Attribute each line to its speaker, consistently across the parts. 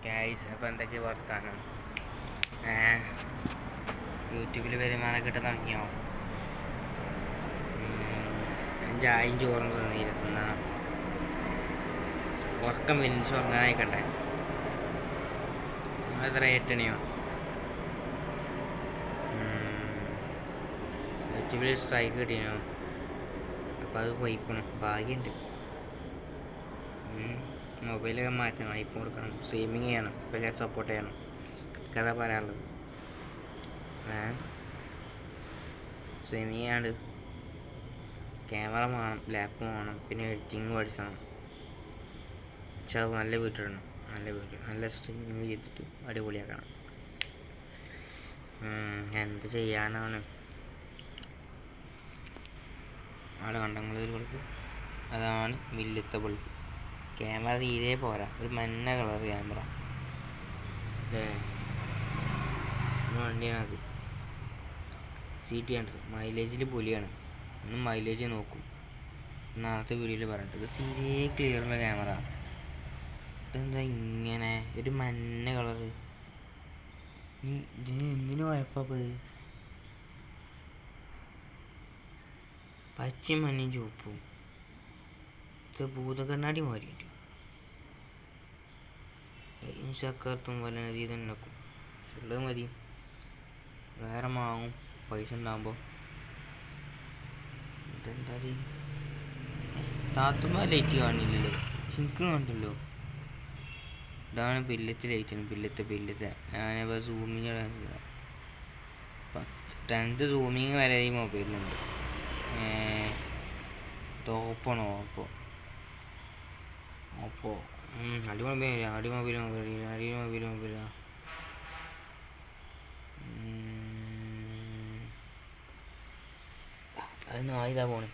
Speaker 1: Guys, അപ്പോൾ എന്തൊക്കെ വർത്താനം? യൂട്യൂബിൽ വരുമാനം കിട്ടാൻ തുടങ്ങിയോ? ചായയും ചോറും തന്നിരുന്ന ഉറക്കം വിനിച്ച് ഉറങ്ങാനായിക്കട്ടെ. സമയം എത്ര 8 മണിയോ? യൂട്യൂബിൽ സ്ട്രൈക്ക് കിട്ടിയോ? അപ്പോൾ അത് പോയിക്കണം. ഭാഗ്യമുണ്ട്. മൊബൈലൊക്കെ മാറ്റണം, ഐഫോൺ കൊടുക്കണം, സ്ട്രീമിങ് ചെയ്യണം, ഇപ്പോൾ എല്ലാവരും സപ്പോർട്ട് ചെയ്യണം. കഥ പറയാനുള്ളത് സ്ട്രീമിങ് ചെയ്യാണ്ട് ക്യാമറ വേണം, ലാപ്പ് വേണം, പിന്നെ എഡിറ്റിങ് പഠിച്ചണം. പക്ഷെ അത് നല്ല വീട്ടിലിടണം, നല്ല സ്ട്രീമിങ് ചെയ്തിട്ട് അടിപൊളിയാക്കണം. എന്ത് ചെയ്യാനാണ്? ആടെ കണ്ടങ്ങളൊരു ബൾബ്, അതാണ് മില്ലത്തെ ബൾബ്. ക്യാമറ തീരെ പോരാ, ഒരു മഞ്ഞ കളർ ക്യാമറ വണ്ടിയാണത്. CT100 മൈലേജിൽ പൊലിയാണ്. ഒന്ന് മൈലേജ് നോക്കും. നാളത്തെ വീഡിയോയിൽ പറഞ്ഞിട്ട് ഇത് തീരെ ക്ലിയറുള്ള ക്യാമറ. ഇതെന്താ ഇങ്ങനെ ഒരു മഞ്ഞ കളറ്? ഇതിന് എന്തിനു കുഴപ്പം? പച്ചയും മഞ്ഞയും ചുവപ്പും. ഇത് ഭൂതകണ്ണാടി മാറിയിട്ട് ചക്കർത്തും വല്ല നദി തന്നെ നോക്കും. ഉള്ളത് മതി, വേറെ വാങ്ങും പൈസ ഉണ്ടാകുമ്പോൾ. ഇതെന്താ താത്തുമ്മ ലൈറ്റ് കാണില്ലല്ലോ, എനിക്ക് കണ്ടല്ലോ. ഇതാണ് ബില്ലത്തെ ലൈറ്റാണ്, ബില്ലത്തെ ഞാനിപ്പോൾ സൂമിങ് 10th സൂമിങ് വരെ ഈ മൊബൈലിലുണ്ട്. ടോപ്പാണോ? അപ്പോൾ അടി മൊബൈൽ അത് നായി ഇതാ പോണേ,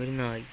Speaker 1: ഒരു നായി.